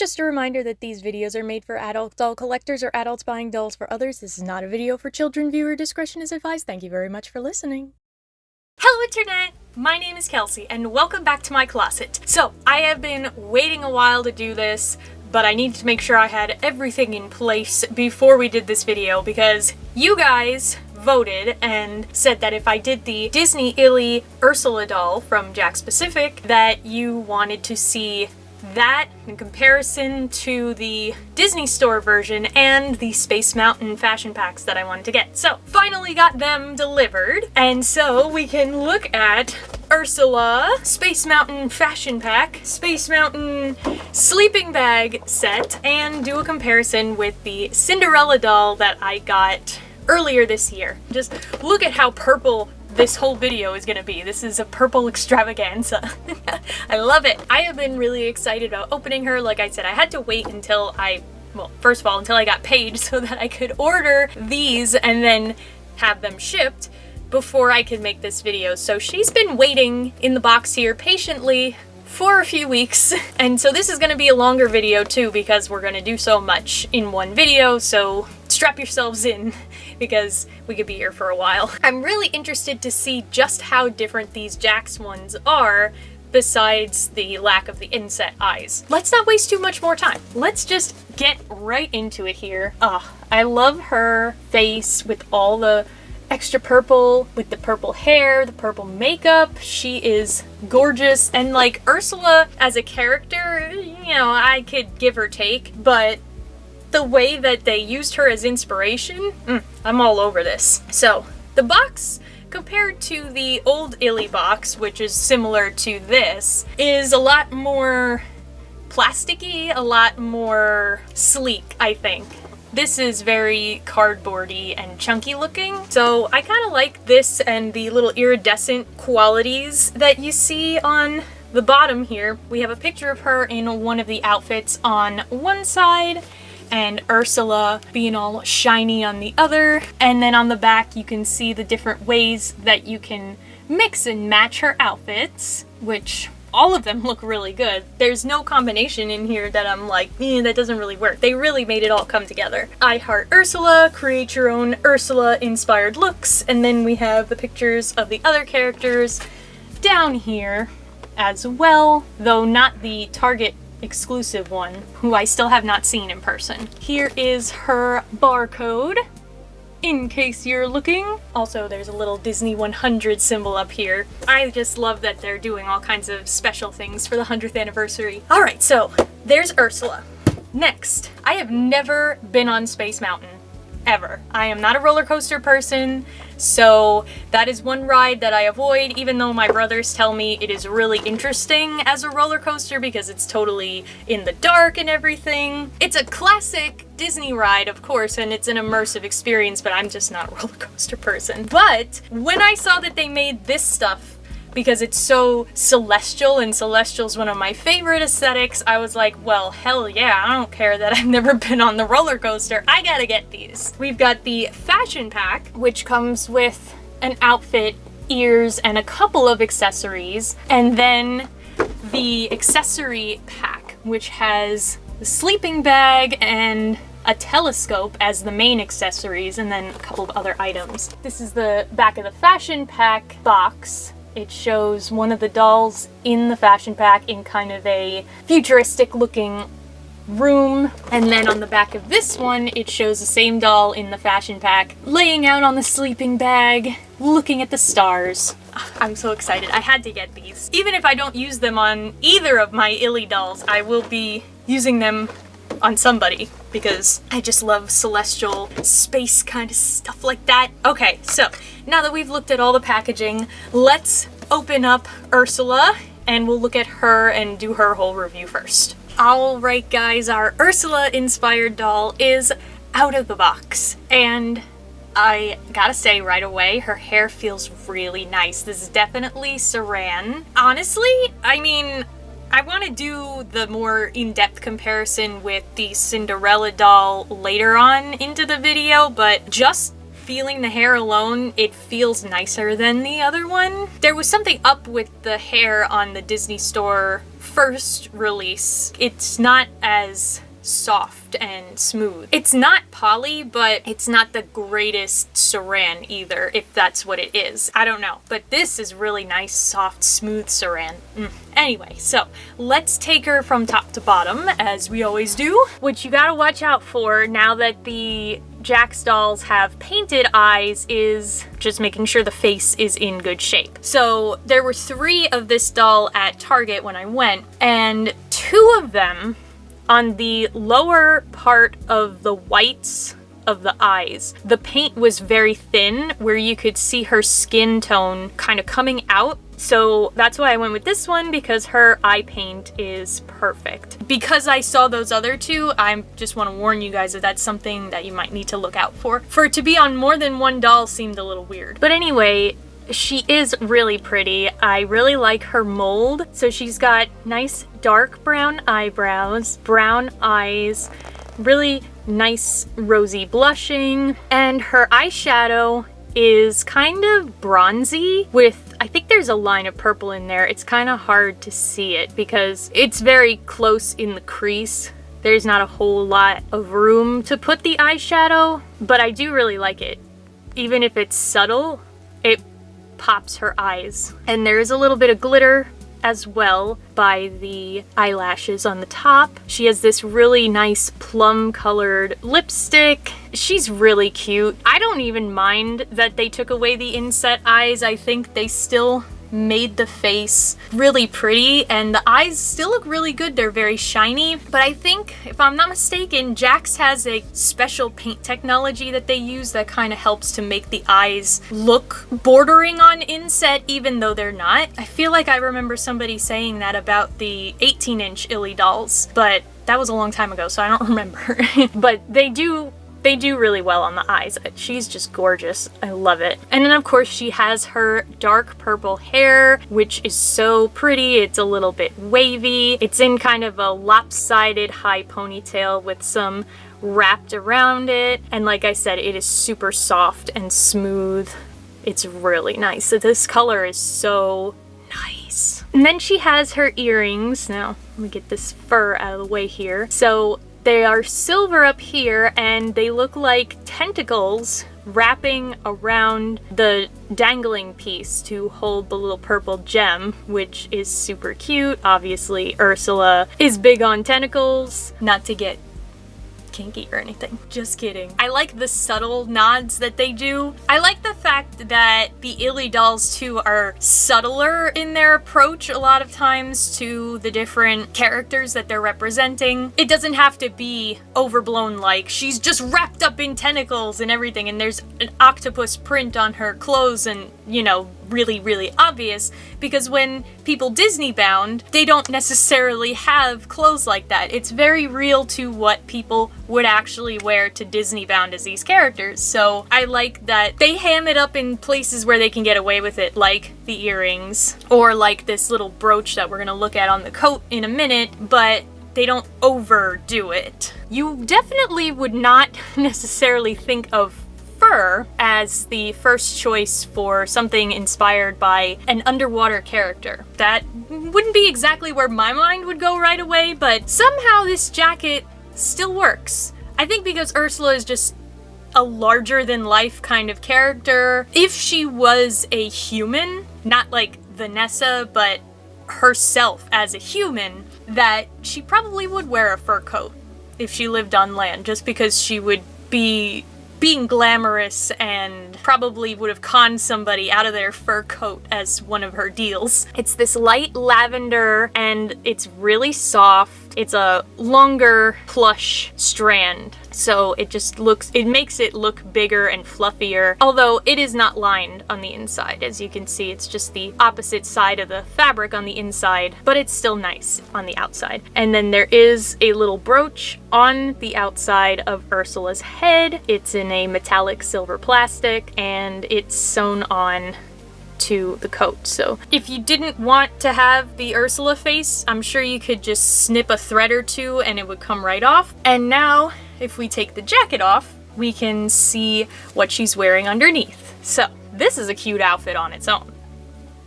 Just a reminder that these videos are made for adult doll collectors or adults buying dolls for others. This is not a video for children. Viewer discretion is advised. Thank you very much for listening. Hello Internet! My name is Kelsey and welcome back to my closet. So, I have been waiting a while to do this, but I needed to make sure I had everything in place before we did this video because you guys voted and said that if I did the Disney ILY Ursula doll from Jakks that you wanted to see that in comparison to the Disney Store version and the Space Mountain fashion packs that I wanted to get. So, finally got them delivered, and so we can look at Ursula Space Mountain fashion pack, Space Mountain sleeping bag set, and do a comparison with the Cinderella doll that I got earlier this year. Just look at how purple this whole video is gonna be. This is a purple extravaganza. I love it. I have been really excited about opening her. Like I said, I had to wait until first of all, until I got paid so that I could order these and then have them shipped before I could make this video. So she's been waiting in the box here patiently for a few weeks. And so this is gonna be a longer video too because we're gonna do so much in one video, so strap yourselves in because we could be here for a while. I'm really interested to see just how different these Jakks ones are besides the lack of the inset eyes. Let's not waste too much more time. Let's just get right into it here. I love her face with all the extra purple, with the purple hair, the purple makeup. She is gorgeous. And like Ursula as a character, you know, I could give or take, but the way that they used her as inspiration, I'm all over this. So, the box, compared to the old ILY box, which is similar to this, is a lot more plasticky, a lot more sleek, I think. This is very cardboardy and chunky looking, so I kind of like this and the little iridescent qualities that you see on the bottom here. We have a picture of her in one of the outfits on one side, and Ursula being all shiny on the other. And then on the back you can see the different ways that you can mix and match her outfits, which all of them look really good. There's no combination in here that I'm like, that doesn't really work. They really made it all come together. I heart Ursula, create your own Ursula inspired looks, and then we have the pictures of the other characters down here as well, though not the Target exclusive one, who I still have not seen in person. Here is her barcode, in case you're looking. Also, there's a little Disney 100 symbol up here. I just love that they're doing all kinds of special things for the 100th anniversary. Alright, so there's Ursula. Next, I have never been on Space Mountain. Ever. I am not a roller coaster person, so that is one ride that I avoid, even though my brothers tell me it is really interesting as a roller coaster because it's totally in the dark and everything. It's a classic Disney ride, of course, and it's an immersive experience, but I'm just not a roller coaster person. But when I saw that they made this stuff, because it's so celestial, and celestial's one of my favorite aesthetics, I was like, well, hell yeah, I don't care that I've never been on the roller coaster, I gotta get these. We've got the fashion pack, which comes with an outfit, ears, and a couple of accessories, and then the accessory pack, which has the sleeping bag and a telescope as the main accessories, and then a couple of other items. This is the back of the fashion pack box. It shows one of the dolls in the fashion pack in kind of a futuristic looking room. And then on the back of this one, it shows the same doll in the fashion pack laying out on the sleeping bag, looking at the stars. I'm so excited. I had to get these. Even if I don't use them on either of my ILY dolls, I will be using them on somebody because I just love celestial space kind of stuff like that. Okay, so now that we've looked at all the packaging, let's open up Ursula and we'll look at her and do her whole review first. Alright guys, our Ursula inspired doll is out of the box, and I gotta say right away, her hair feels really nice. This is definitely Saran. Honestly, I mean, I want to do the more in-depth comparison with the Cinderella doll later on into the video, but just feeling the hair alone, it feels nicer than the other one. There was something up with the hair on the Disney Store first release, it's not as soft and smooth. It's not poly, but it's not the greatest saran either, if that's what it is. I don't know. But this is really nice, soft, smooth saran. Anyway, so let's take her from top to bottom, as we always do. What you gotta watch out for now that the Jakks dolls have painted eyes is just making sure the face is in good shape. So there were 3 of this doll at Target when I went, and 2 of them on the lower part of the whites of the eyes, the paint was very thin where you could see her skin tone kind of coming out. So that's why I went with this one, because her eye paint is perfect. Because I saw those other 2, I just want to warn you guys that that's something that you might need to look out for. For it to be on more than one doll seemed a little weird. But anyway, she is really pretty. I really like her mold. So she's got nice dark brown eyebrows, brown eyes, really nice rosy blushing, and her eyeshadow is kind of bronzy with, I think there's a line of purple in there. It's kind of hard to see it because it's very close in the crease. There's not a whole lot of room to put the eyeshadow, but I do really like it. Even if it's subtle, it pops her eyes. And there is a little bit of glitter as well by the eyelashes on the top. She has this really nice plum colored lipstick. She's really cute. I don't even mind that they took away the inset eyes. I think they still made the face really pretty, and the eyes still look really good. They're very shiny, but I think, if I'm not mistaken, Jakks has a special paint technology that they use that kind of helps to make the eyes look bordering on inset even though they're not. I feel like I remember somebody saying that about the 18-inch ILY dolls, but that was a long time ago, so I don't remember. But they do really well on the eyes. She's just gorgeous. I love it. And then of course she has her dark purple hair, which is so pretty. It's a little bit wavy. It's in kind of a lopsided high ponytail with some wrapped around it. And like I said, it is super soft and smooth. It's really nice. So this color is so nice. And then she has her earrings. Now, let me get this fur out of the way here. So they are silver up here, and they look like tentacles wrapping around the dangling piece to hold the little purple gem, which is super cute. Obviously, Ursula is big on tentacles. Not to get kinky or anything. Just kidding. I like the subtle nods that they do. I like the fact that the ILY dolls too are subtler in their approach a lot of times to the different characters that they're representing. It doesn't have to be overblown like she's just wrapped up in tentacles and everything and there's an octopus print on her clothes and, you know, really obvious, because when people Disney bound, they don't necessarily have clothes like that. It's very real to what people would actually wear to Disney bound as these characters. So I like that they ham it up in places where they can get away with it, like the earrings or like this little brooch that we're gonna look at on the coat in a minute, but they don't overdo it. You definitely would not necessarily think of fur as the first choice for something inspired by an underwater character. That wouldn't be exactly where my mind would go right away, but somehow this jacket still works. I think because Ursula is just a larger than life kind of character. If she was a human, not like Vanessa, but herself as a human, that she probably would wear a fur coat if she lived on land, just because she would be being glamorous and probably would have conned somebody out of their fur coat as one of her deals. It's this light lavender and it's really soft. It's a longer plush strand, so it makes it look bigger and fluffier, although it is not lined on the inside. As you can see, it's just the opposite side of the fabric on the inside, but it's still nice on the outside. And then there is a little brooch on the outside of Ursula's head. It's in a metallic silver plastic and it's sewn on to the coat. So if you didn't want to have the Ursula face, I'm sure you could just snip a thread or two and it would come right off. And now if we take the jacket off, we can see what she's wearing underneath. So this is a cute outfit on its own.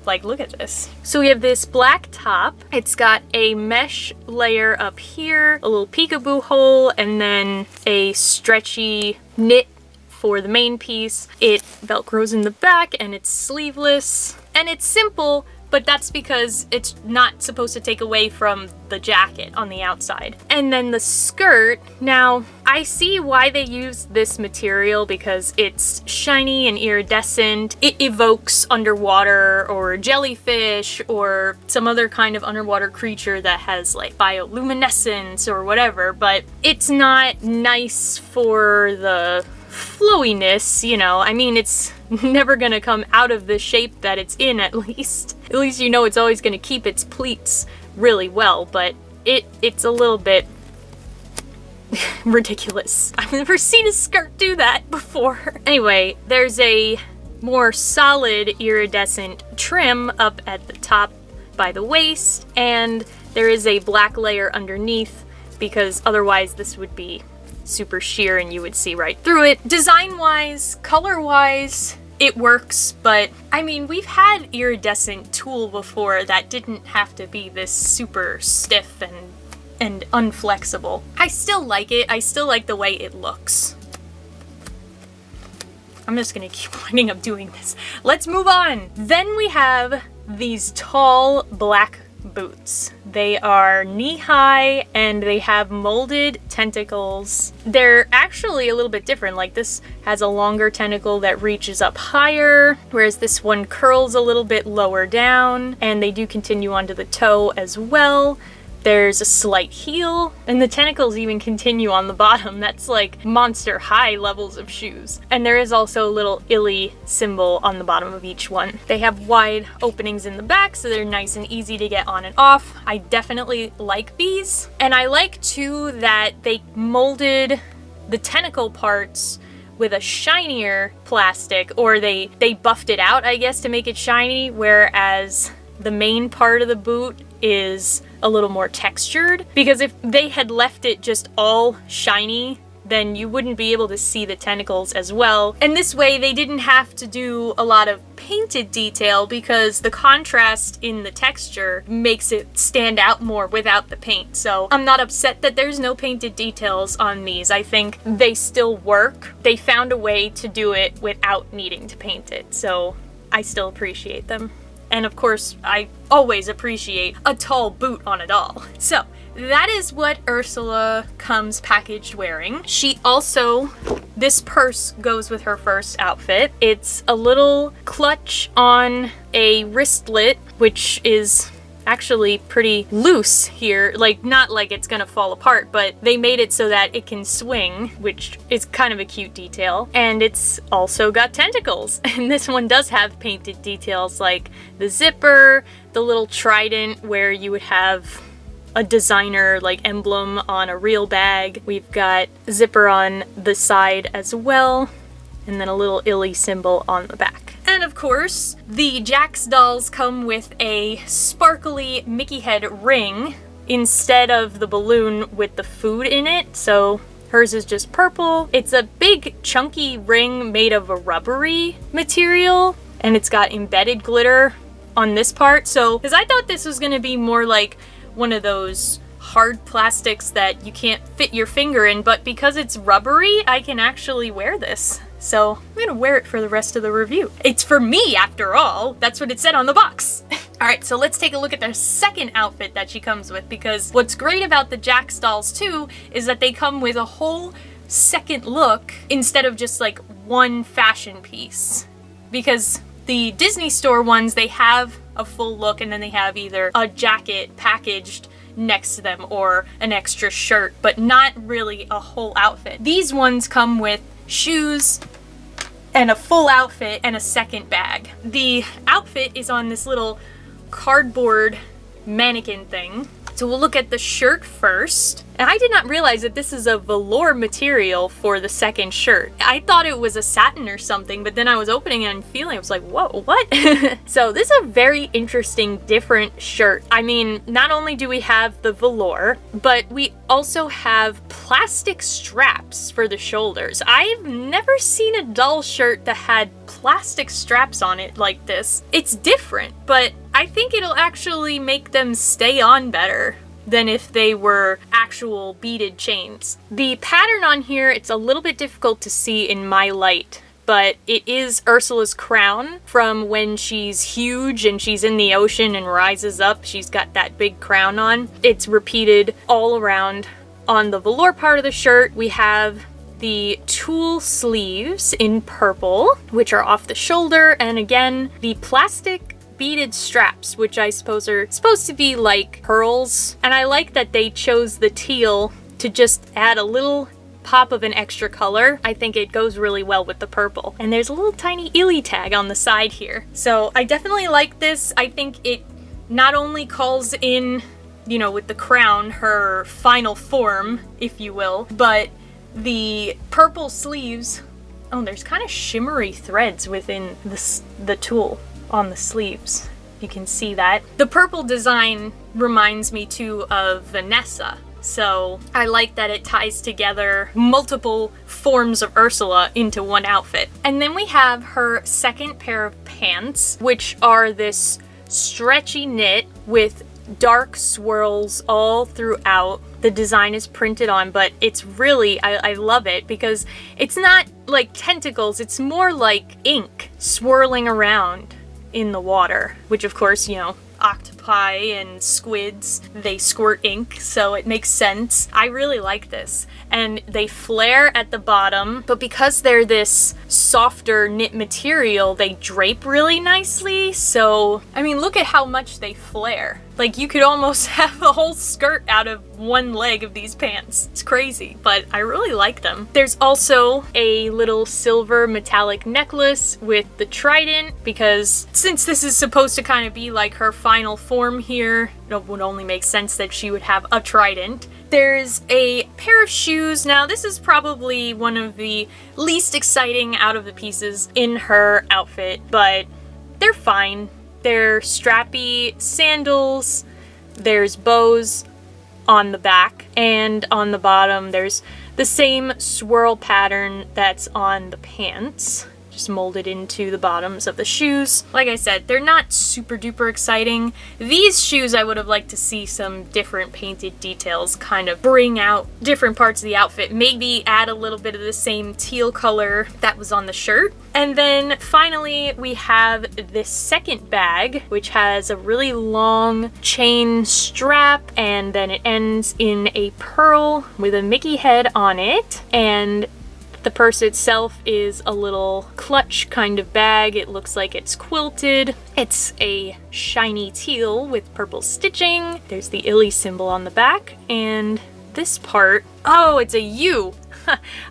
Like, look at this. So we have this black top. It's got a mesh layer up here, a little peekaboo hole, and then a stretchy knit for the main piece. It velcros in the back and it's sleeveless. And it's simple, but that's because it's not supposed to take away from the jacket on the outside. And then the skirt, now I see why they use this material because it's shiny and iridescent. It evokes underwater or jellyfish or some other kind of underwater creature that has like bioluminescence or whatever, but it's not nice for the flowiness, you know. I mean, it's never gonna come out of the shape that it's in, at least. At least you know it's always gonna keep its pleats really well, but it's a little bit ridiculous. I've never seen a skirt do that before. Anyway, there's a more solid iridescent trim up at the top by the waist, and there is a black layer underneath because otherwise this would be super sheer and you would see right through it. Design-wise, color-wise, it works, but I mean, we've had iridescent tulle before that didn't have to be this super stiff and unflexible. I still like it. I still like the way it looks. I'm just gonna keep winding up doing this. Let's move on. Then we have these tall black boots. They are knee-high and they have molded tentacles. They're actually a little bit different. Like, this has a longer tentacle that reaches up higher, whereas this one curls a little bit lower down, and they do continue onto the toe as well. There's a slight heel, and the tentacles even continue on the bottom. That's like monster high levels of shoes. And there is also a little ILY symbol on the bottom of each one. They have wide openings in the back, so they're nice and easy to get on and off. I definitely like these. And I like too that they molded the tentacle parts with a shinier plastic, or they buffed it out, I guess, to make it shiny, whereas the main part of the boot is a little more textured, because if they had left it just all shiny, then you wouldn't be able to see the tentacles as well. And this way they didn't have to do a lot of painted detail because the contrast in the texture makes it stand out more without the paint. So I'm not upset that there's no painted details on these. I think they still work. They found a way to do it without needing to paint it, so I still appreciate them. And of course, I always appreciate a tall boot on a doll. So that is what Ursula comes packaged wearing. She also, this purse goes with her first outfit. It's a little clutch on a wristlet, which is actually pretty loose here. Like, not like it's gonna fall apart, but they made it so that it can swing, which is kind of a cute detail. And it's also got tentacles. And this one does have painted details like the zipper, the little trident where you would have a designer like emblem on a real bag. We've got zipper on the side as well, and then a little ILY symbol on the back. And of course, the Jakks dolls come with a sparkly Mickey head ring instead of the balloon with the food in it. So hers is just purple. It's a big chunky ring made of a rubbery material, and it's got embedded glitter on this part. So, because I thought this was gonna be more like one of those hard plastics that you can't fit your finger in, but because it's rubbery, I can actually wear this. So I'm gonna wear it for the rest of the review. It's for me, after all. That's what it said on the box. All right, so let's take a look at their second outfit that she comes with, because what's great about the Jakks dolls too is that they come with a whole second look instead of just like one fashion piece. Because the Disney store ones, they have a full look and then they have either a jacket packaged next to them or an extra shirt, but not really a whole outfit. These ones come with shoes and a full outfit and a second bag. The outfit is on this little cardboard mannequin thing, So we'll look at the shirt first. And I did not realize that this is a velour material for the second shirt. I thought it was a satin or something, but then I was opening it and feeling, I was like, whoa, what? So this is a very interesting, different shirt. I mean, not only do we have the velour, but we also have plastic straps for the shoulders. I've never seen a doll shirt that had plastic straps on it like this. It's different, but I think it'll actually make them stay on better than if they were actual beaded chains. The pattern on here, it's a little bit difficult to see in my light, but it is Ursula's crown from when she's huge and she's in the ocean and rises up. She's got that big crown on. It's repeated all around. On the velour part of the shirt, we have the tulle sleeves in purple, which are off the shoulder, and again, the plastic beaded straps, which I suppose are supposed to be like pearls. And I like that they chose the teal to just add a little pop of an extra color. I think it goes really well with the purple. And there's a little tiny ILY tag on the side here. So I definitely like this. I think it not only calls in, you know, with the crown, her final form, if you will, but the purple sleeves, oh, there's kind of shimmery threads within the tulle on the sleeves. You can see that. The purple design reminds me too of Vanessa. So I like that it ties together multiple forms of Ursula into one outfit. And then we have her second pair of pants, which are this stretchy knit with dark swirls all throughout. The design is printed on, but it's really, I love it because it's not like tentacles, it's more like ink swirling around in the water, which of course, you know, octopi and squids, they squirt ink, so it makes sense. I really like this. And they flare at the bottom, but because they're this softer knit material, they drape really nicely. So, I mean, look at how much they flare. Like, you could almost have a whole skirt out of one leg of these pants. It's crazy, but I really like them. There's also a little silver metallic necklace with the trident, because since this is supposed to kind of be like her final form here, it would only make sense that she would have a trident. There's a pair of shoes. Now, this is probably one of the least exciting out of the pieces in her outfit, but they're fine. They're strappy sandals. There's bows on the back, and on the bottom there's the same swirl pattern that's on the pants, just molded into the bottoms of the shoes. Like I said, they're not super duper exciting. These shoes I would have liked to see some different painted details, kind of bring out different parts of the outfit, maybe add a little bit of the same teal color that was on the shirt. And then finally we have this second bag, which has a really long chain strap, and then it ends in a pearl with a Mickey head on it. And the purse itself is a little clutch kind of bag. It looks like it's quilted. It's a shiny teal with purple stitching. There's the ILY symbol on the back, and this part, oh, it's a U.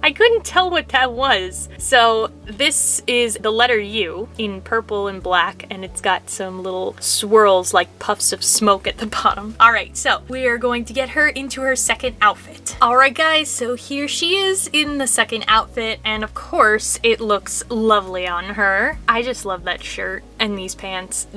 I couldn't tell what that was. So this is the letter U in purple and black, and it's got some little swirls like puffs of smoke at the bottom. All right, so we are going to get her into her second outfit. All right, guys, so here she is in the second outfit, and of course it looks lovely on her. I just love that shirt and these pants.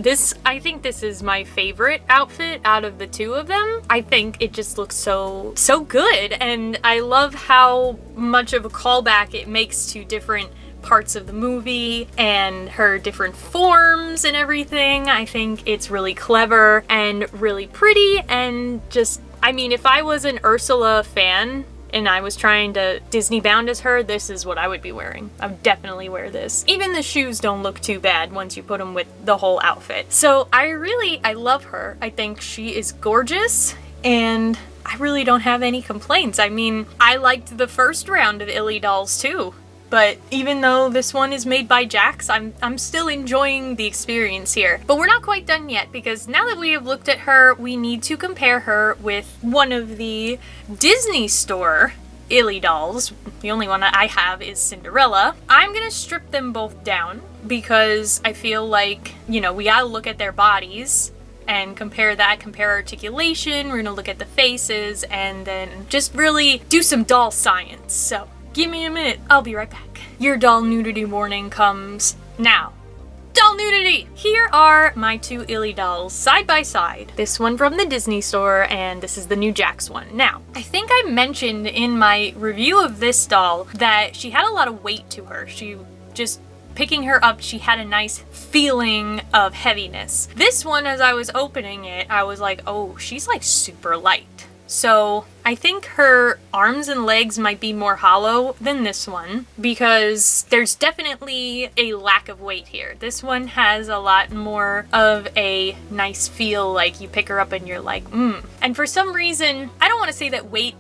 I think this is my favorite outfit out of the two of them. I think it just looks so good, and I love how much of a callback it makes to different parts of the movie and her different forms and everything. I think it's really clever and really pretty, and just, I mean, if I was an Ursula fan and I was trying to Disney bound as her, this is what I would be wearing. I would definitely wear this. Even the shoes don't look too bad once you put them with the whole outfit. So I love her. I think she is gorgeous, and I really don't have any complaints. I mean, I liked the first round of ILY dolls too, but even though this one is made by Jakks, I'm still enjoying the experience here. But we're not quite done yet, because now that we have looked at her, we need to compare her with one of the Disney Store ILY dolls. The only one that I have is Cinderella. I'm gonna strip them both down because I feel like, you know, we gotta look at their bodies and compare articulation. We're gonna look at the faces and then just really do some doll science. So give me a minute, I'll be right back. Your doll nudity warning comes now. Doll nudity! Here are my two ILY dolls side by side. This one from the Disney store, and this is the new Jakks one. Now, I think I mentioned in my review of this doll that she had a lot of weight to her. She just picking her up, she had a nice feeling of heaviness. This one, as I was opening it, I was like, oh, she's like super light. So I think her arms and legs might be more hollow than this one because there's definitely a lack of weight here. This one has a lot more of a nice feel, like you pick her up and you're like, And for some reason, I don't want to say that weight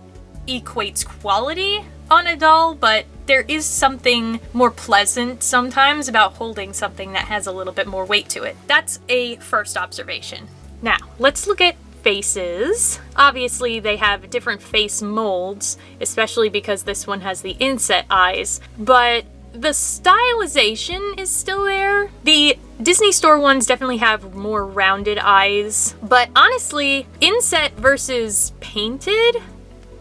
equates quality on a doll, but there is something more pleasant sometimes about holding something that has a little bit more weight to it. That's a first observation. Now, let's look at faces. Obviously, they have different face molds, especially because this one has the inset eyes, but the stylization is still there. The Disney store ones definitely have more rounded eyes, but honestly, inset versus painted,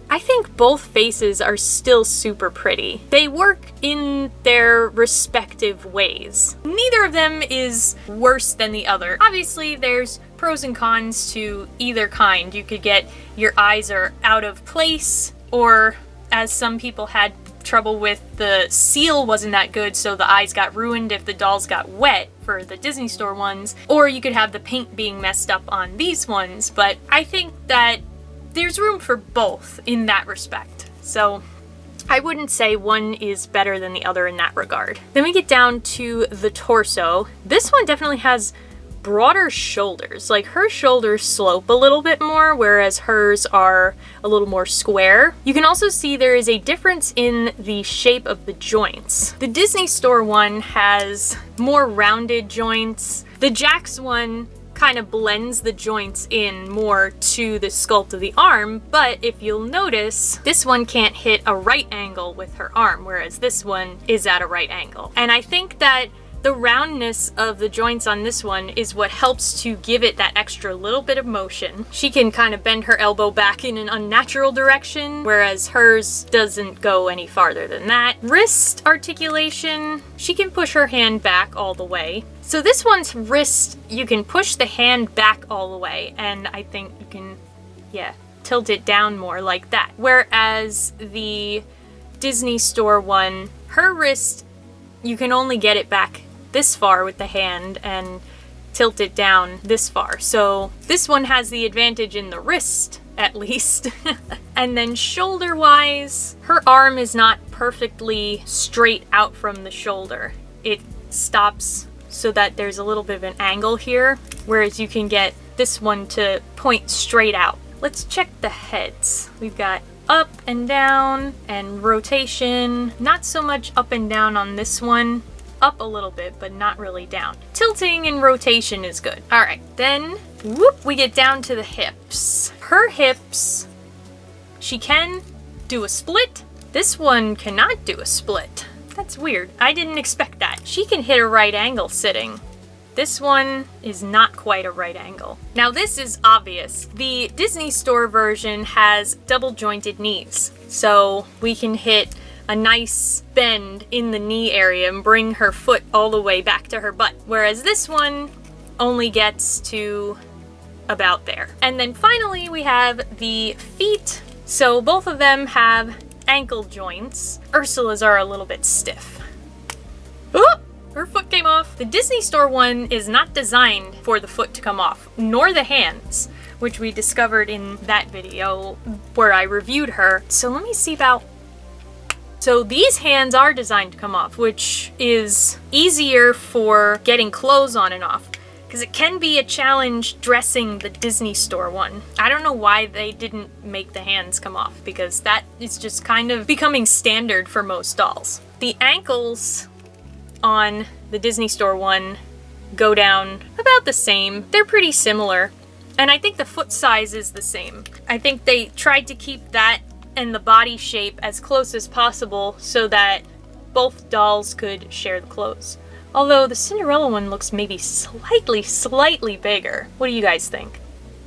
I think both faces are still super pretty. They work in their respective ways. Neither of them is worse than the other. Obviously, there's pros and cons to either kind. You could get your eyes are out of place, or as some people had trouble with, the seal wasn't that good, so the eyes got ruined if the dolls got wet for the Disney store ones, or you could have the paint being messed up on these ones. But I think that there's room for both in that respect. So I wouldn't say one is better than the other in that regard. Then we get down to the torso. This one definitely has broader shoulders. Like, her shoulders slope a little bit more, whereas hers are a little more square. You can also see there is a difference in the shape of the joints. The Disney store one has more rounded joints. The Jakks one kind of blends the joints in more to the sculpt of the arm, but if you'll notice, this one can't hit a right angle with her arm, whereas this one is at a right angle. And I think that the roundness of the joints on this one is what helps to give it that extra little bit of motion. She can kind of bend her elbow back in an unnatural direction, whereas hers doesn't go any farther than that. Wrist articulation, she can push her hand back all the way. So this one's wrist, you can push the hand back all the way, and I think you can, tilt it down more like that. Whereas the Disney store one, her wrist, you can only get it back this far with the hand and tilt it down this far. So this one has the advantage in the wrist, at least. And then shoulder-wise, her arm is not perfectly straight out from the shoulder. It stops so that there's a little bit of an angle here, whereas you can get this one to point straight out. Let's check the heads. We've got up and down and rotation. Not so much up and down on this one. Up a little bit, but not really down. Tilting and rotation is good. All right, then we get down to the hips. Her hips, she can do a split. This one cannot do a split. That's weird. I didn't expect that. She can hit a right angle sitting. This one is not quite a right angle. Now this is obvious. The Disney store version has double jointed knees. So we can hit a nice bend in the knee area and bring her foot all the way back to her butt. Whereas this one only gets to about there. And then finally we have the feet. So both of them have ankle joints. Ursula's are a little bit stiff. Oh! Her foot came off. The Disney store one is not designed for the foot to come off, nor the hands, which we discovered in that video where I reviewed her. So let me see about... So these hands are designed to come off, which is easier for getting clothes on and off, because it can be a challenge dressing the Disney store one. I don't know why they didn't make the hands come off, because that is just kind of becoming standard for most dolls. The ankles on the Disney store one go down about the same. They're pretty similar. And I think the foot size is the same. I think they tried to keep that and the body shape as close as possible so that both dolls could share the clothes. Although the Cinderella one looks maybe slightly bigger. What do you guys think?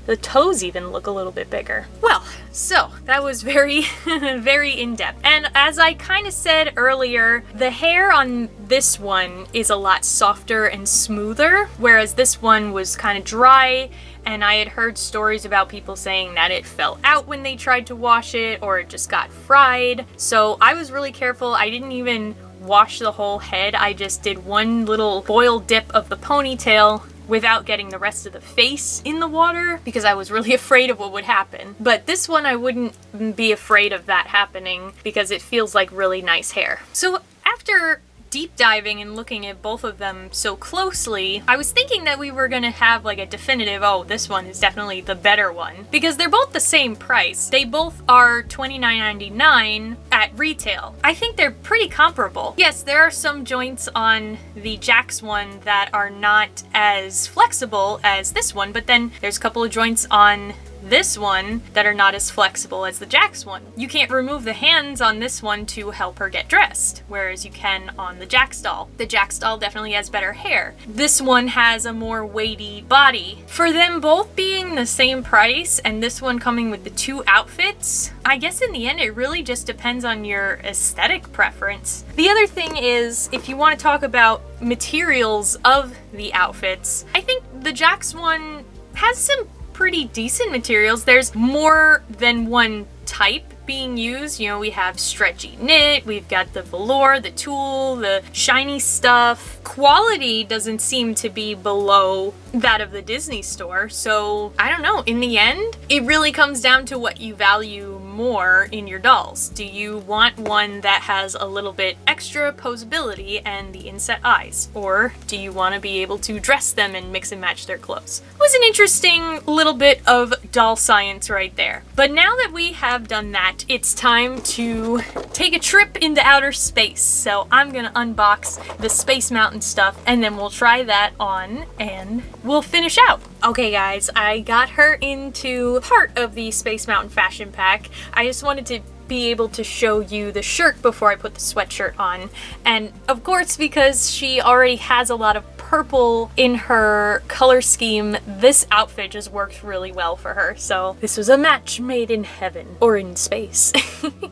The toes even look a little bit bigger. Well, so that was very, very in-depth. And as I kind of said earlier, the hair on this one is a lot softer and smoother, whereas this one was kind of dry, and I had heard stories about people saying that it fell out when they tried to wash it, or it just got fried. So I was really careful. I didn't even wash the whole head. I just did one little boil dip of the ponytail without getting the rest of the face in the water because I was really afraid of what would happen. But this one I wouldn't be afraid of that happening because it feels like really nice hair. So after deep diving and looking at both of them so closely, I was thinking that we were gonna have like a definitive, oh, this one is definitely the better one, because they're both the same price. They both are $29.99 at retail. I think they're pretty comparable. Yes, there are some joints on the Jakks one that are not as flexible as this one, but then there's a couple of joints on this one that are not as flexible as the Jakks one. You can't remove the hands on this one to help her get dressed, whereas you can on the Jakks doll. The Jakks doll definitely has better hair. This one has a more weighty body. For them both being the same price and this one coming with the two outfits, I guess in the end it really just depends on your aesthetic preference. The other thing is, if you want to talk about materials of the outfits, I think the Jakks one has some pretty decent materials. There's more than one type being used. You know, we have stretchy knit, we've got the velour, the tulle, the shiny stuff. Quality doesn't seem to be below that of the Disney store, so I don't know. In the end, it really comes down to what you value more in your dolls. Do you want one that has a little bit extra posability and the inset eyes? Or do you want to be able to dress them and mix and match their clothes? It was an interesting little bit of doll science right there. But now that we have done that, it's time to take a trip into outer space. So I'm gonna unbox the Space Mountain stuff and then we'll try that on and we'll finish out. Okay guys, I got her into part of the Space Mountain fashion pack. I just wanted to be able to show you the shirt before I put the sweatshirt on. And of course, because she already has a lot of purple in her color scheme, this outfit just works really well for her. So this was a match made in heaven or in space.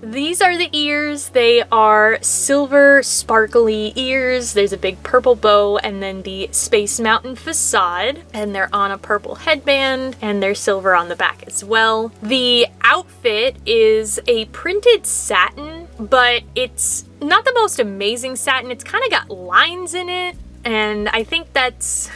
These are the ears. They are silver sparkly ears. There's a big purple bow and then the Space Mountain facade, and they're on a purple headband and they're silver on the back as well. The outfit is a printed satin, but it's not the most amazing satin. It's kind of got lines in it, and I think that's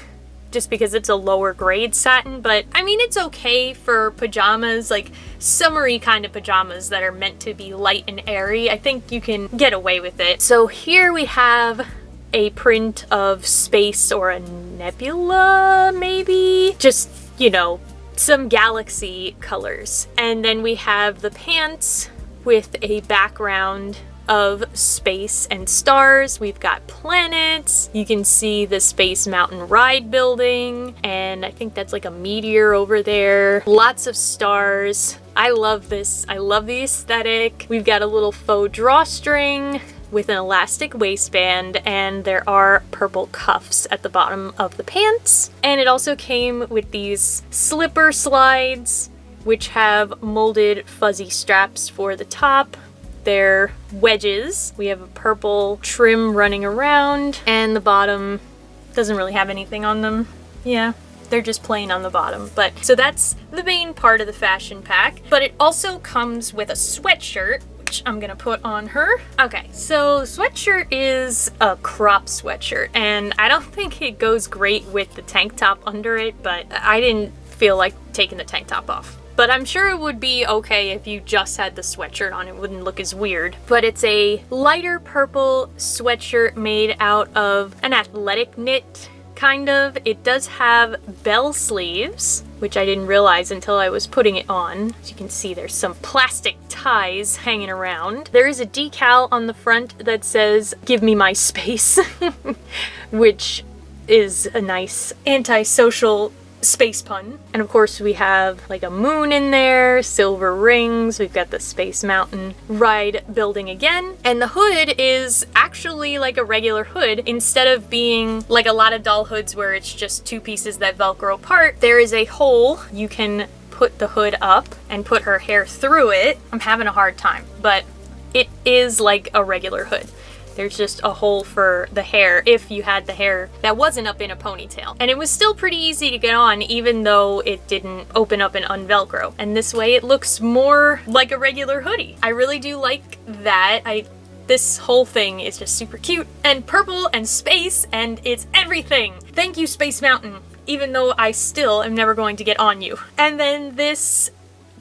just because it's a lower grade satin, but I mean, it's okay for pajamas, like summery kind of pajamas that are meant to be light and airy. I think you can get away with it. So here we have a print of space or a nebula, maybe? Just, you know, some galaxy colors. And then we have the pants with a background of space and stars. We've got planets. You can see the Space Mountain ride building, and I think that's like a meteor over there. Lots of stars. I love this. I love the aesthetic. We've got a little faux drawstring with an elastic waistband, and there are purple cuffs at the bottom of the pants. And it also came with these slipper slides, which have molded fuzzy straps for the top. They're wedges. We have a purple trim running around, and the bottom doesn't really have anything on them. Yeah, they're just plain on the bottom. But so that's the main part of the fashion pack. But it also comes with a sweatshirt, which I'm gonna put on her. Okay, so the sweatshirt is a crop sweatshirt, and I don't think it goes great with the tank top under it, but I didn't feel like taking the tank top off. But I'm sure it would be okay if you just had the sweatshirt on. It wouldn't look as weird. But it's a lighter purple sweatshirt made out of an athletic knit, kind of. It does have bell sleeves, which I didn't realize until I was putting it on. As you can see, there's some plastic ties hanging around. There is a decal on the front that says, "Give me my space," which is a nice antisocial space pun. And of course we have like a moon in there, silver rings, we've got the Space Mountain ride building again. And the hood is actually like a regular hood. Instead of being like a lot of doll hoods where it's just two pieces that Velcro apart, there is a hole. You can put the hood up and put her hair through it. I'm having a hard time, but it is like a regular hood. There's just a hole for the hair if you had the hair that wasn't up in a ponytail. And it was still pretty easy to get on even though it didn't open up and unvelcro. And this way it looks more like a regular hoodie. I really do like that. This whole thing is just super cute and purple and space and it's everything. Thank you, Space Mountain, even though I still am never going to get on you. And then this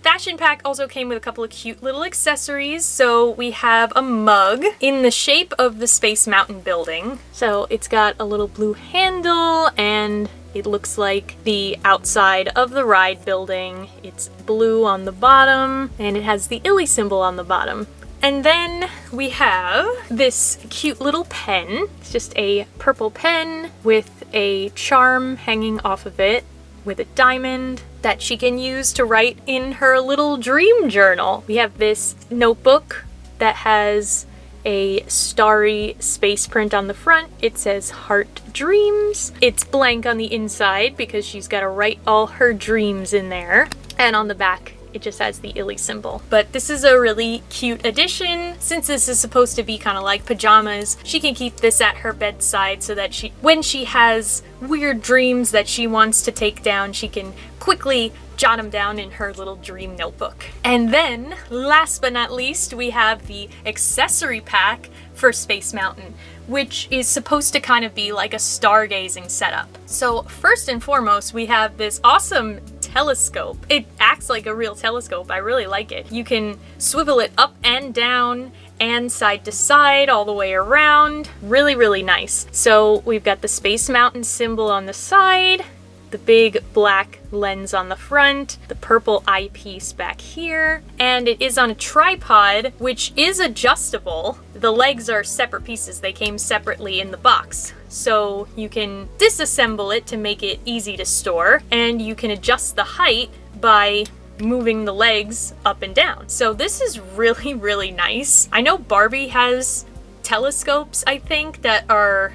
fashion pack also came with a couple of cute little accessories. So we have a mug in the shape of the Space Mountain building. So it's got a little blue handle and it looks like the outside of the ride building. It's blue on the bottom and it has the ILY symbol on the bottom. And then we have this cute little pen. It's just a purple pen with a charm hanging off of it with a diamond that she can use to write in her little dream journal. We have this notebook that has a starry space print on the front. It says Heart Dreams. It's blank on the inside because she's got to write all her dreams in there. And on the back, it just has the ILY symbol. But this is a really cute addition. Since this is supposed to be kind of like pajamas, she can keep this at her bedside so that when she has weird dreams that she wants to take down, she can quickly jot them down in her little dream notebook. And then, last but not least, we have the accessory pack for Space Mountain, which is supposed to kind of be like a stargazing setup. So first and foremost, we have this awesome telescope. It acts like a real telescope. I really like it. You can swivel it up and down and side to side all the way around. Really, really nice. So we've got the Space Mountain symbol on the side, the big black lens on the front, the purple eyepiece back here, and it is on a tripod, which is adjustable. The legs are separate pieces. They came separately in the box. So you can disassemble it to make it easy to store, and you can adjust the height by moving the legs up and down. So this is really, really nice. I know Barbie has telescopes, I think, that are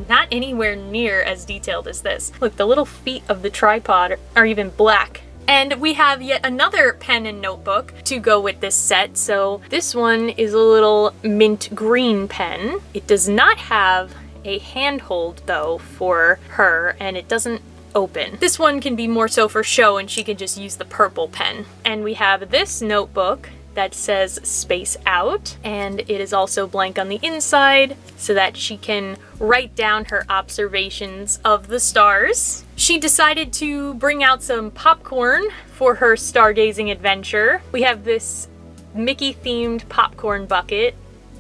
not anywhere near as detailed as this. Look, the little feet of the tripod are even black. And we have yet another pen and notebook to go with this set. So this one is a little mint green pen. It does not have a handhold though for her, and it doesn't open. This one can be more so for show and she can just use the purple pen. And we have this notebook that says Space Out, and it is also blank on the inside so that she can write down her observations of the stars. She decided to bring out some popcorn for her stargazing adventure. We have this Mickey themed popcorn bucket.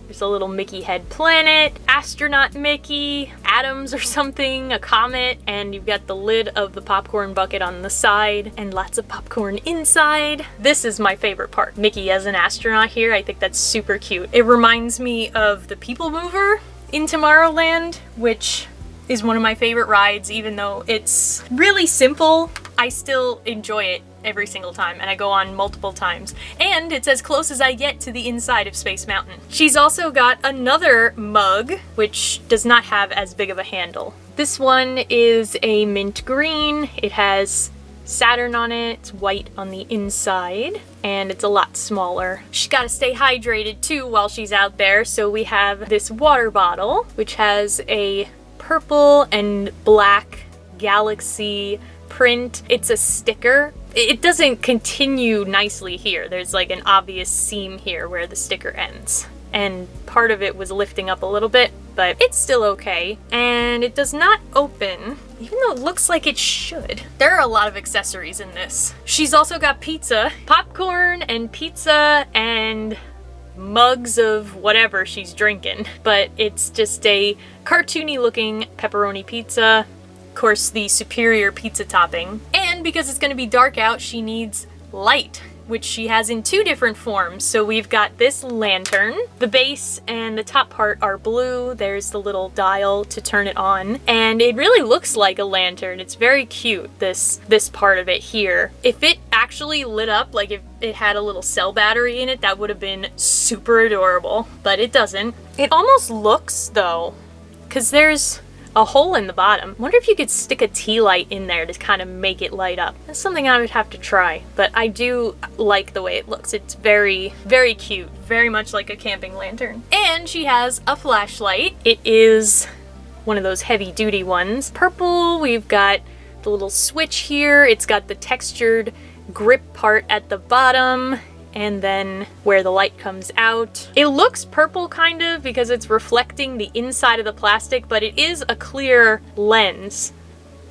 There's a little Mickey head planet, astronaut Mickey, atoms or something, a comet, and you've got the lid of the popcorn bucket on the side and lots of popcorn inside. This is my favorite part. Mickey as an astronaut here, I think that's super cute. It reminds me of the People Mover in Tomorrowland, which is one of my favorite rides. Even though it's really simple, I still enjoy it every single time, and I go on multiple times. And it's as close as I get to the inside of Space Mountain. She's also got another mug, which does not have as big of a handle. This one is a mint green. It has Saturn on it. It's white on the inside, and it's a lot smaller. She's got to stay hydrated too while she's out there, so we have this water bottle, which has a purple and black galaxy print. It's a sticker. It doesn't continue nicely here. There's like an obvious seam here where the sticker ends. And part of it was lifting up a little bit, but it's still okay. And it does not open, even though it looks like it should. There are a lot of accessories in this. She's also got pizza, popcorn and pizza and mugs of whatever she's drinking. But it's just a cartoony looking pepperoni pizza. Of course, the superior pizza topping. And because it's going to be dark out, she needs light which she has in 2 different forms. So we've got this lantern. The base and the top part are blue. There's the little dial to turn it on. And it really looks like a lantern. It's very cute, this part of it here. If it actually lit up, like if it had a little cell battery in it, that would have been super adorable. But it doesn't. It almost looks, though, because there's a hole in the bottom. I wonder if you could stick a tea light in there to kind of make it light up. That's something I would have to try, but I do like the way it looks. It's very, very cute. Very much like a camping lantern. And she has a flashlight. It is one of those heavy-duty ones. Purple, we've got the little switch here. It's got the textured grip part at the bottom, and then where the light comes out. It looks purple kind of because it's reflecting the inside of the plastic, but it is a clear lens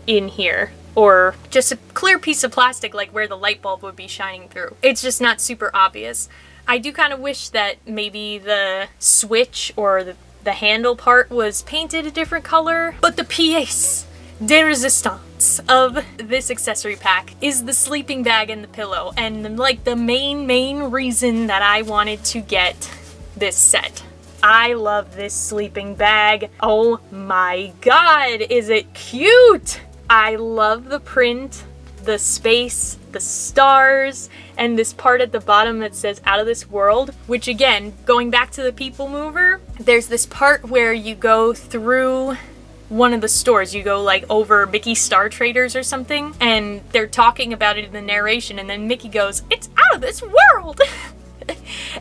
in here, or just a clear piece of plastic like where the light bulb would be shining through. It's just not super obvious. I do kind of wish that maybe the switch or the handle part was painted a different color, but the pièce de resistance of this accessory pack is the sleeping bag and the pillow, and like the main reason that I wanted to get this set. I love this sleeping bag. Oh my god, is it cute! I love the print, the space, the stars, and this part at the bottom that says out of this world, which again, going back to the people mover, there's this part where you go through one of the stores. You go like over Mickey Star Traders or something, and they're talking about it in the narration, and then Mickey goes, "It's out of this world!"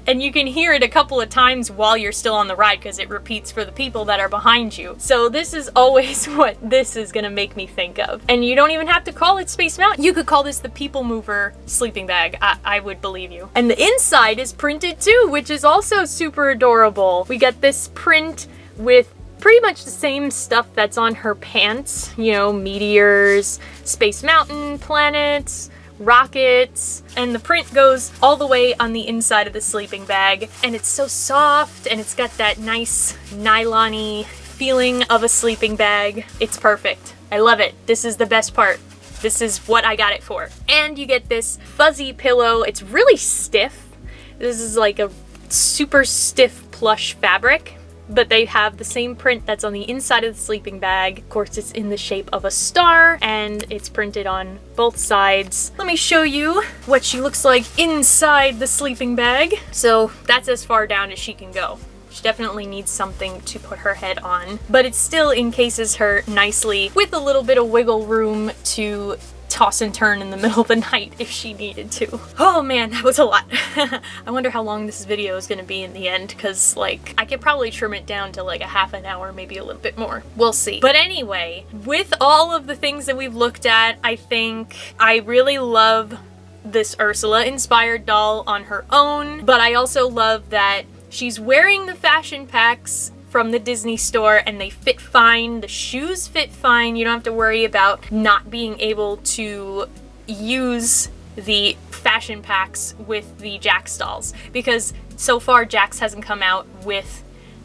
And you can hear it a couple of times while you're still on the ride because it repeats for the people that are behind you. So this is always what this is gonna make me think of. And you don't even have to call it Space Mountain. You could call this the People Mover sleeping bag. I would believe you. And the inside is printed too, which is also super adorable. We got this print with pretty much the same stuff that's on her pants, you know, meteors, Space Mountain, planets, rockets, and the print goes all the way on the inside of the sleeping bag, and it's so soft, and it's got that nice nylon-y feeling of a sleeping bag. It's perfect. I love it. This is the best part. This is what I got it for. And you get this fuzzy pillow. It's really stiff. This is like a super stiff plush fabric, but they have the same print that's on the inside of the sleeping bag. Of course, it's in the shape of a star, and it's printed on both sides. Let me show you what she looks like inside the sleeping bag. So that's as far down as she can go. She definitely needs something to put her head on, but it still encases her nicely with a little bit of wiggle room to toss and turn in the middle of the night if she needed to. Oh man, that was a lot. I wonder how long this video is gonna be in the end, because like I could probably trim it down to like a half an hour, maybe a little bit more. We'll see. But anyway, with all of the things that we've looked at, I think I really love this Ursula inspired doll on her own, but I also love that she's wearing the fashion packs from the Disney store and they fit fine. The shoes fit fine. You don't have to worry about not being able to use the fashion packs with the Jakks dolls, because so far Jakks hasn't come out with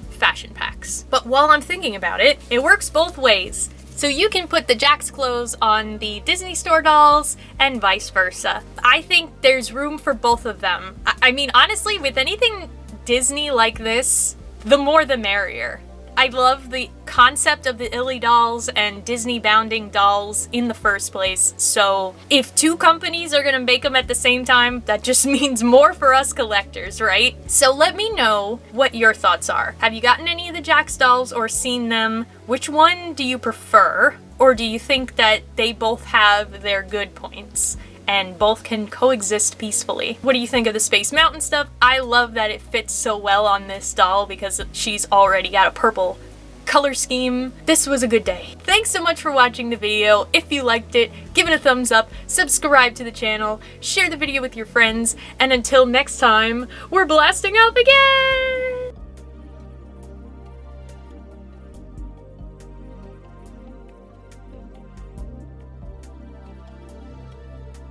fashion packs. But while I'm thinking about it, it works both ways. So you can put the Jakks clothes on the Disney store dolls and vice versa. I think there's room for both of them. I mean, honestly, with anything Disney like this, the more the merrier. I love the concept of the ILY dolls and Disney bounding dolls in the first place, so if 2 companies are gonna make them at the same time, that just means more for us collectors, right? So let me know what your thoughts are. Have you gotten any of the Jakks dolls or seen them? Which one do you prefer? Or do you think that they both have their good points and both can coexist peacefully? What do you think of the Space Mountain stuff? I love that it fits so well on this doll because she's already got a purple color scheme. This was a good day. Thanks so much for watching the video. If you liked it, give it a thumbs up, subscribe to the channel, share the video with your friends, and until next time, we're blasting off again!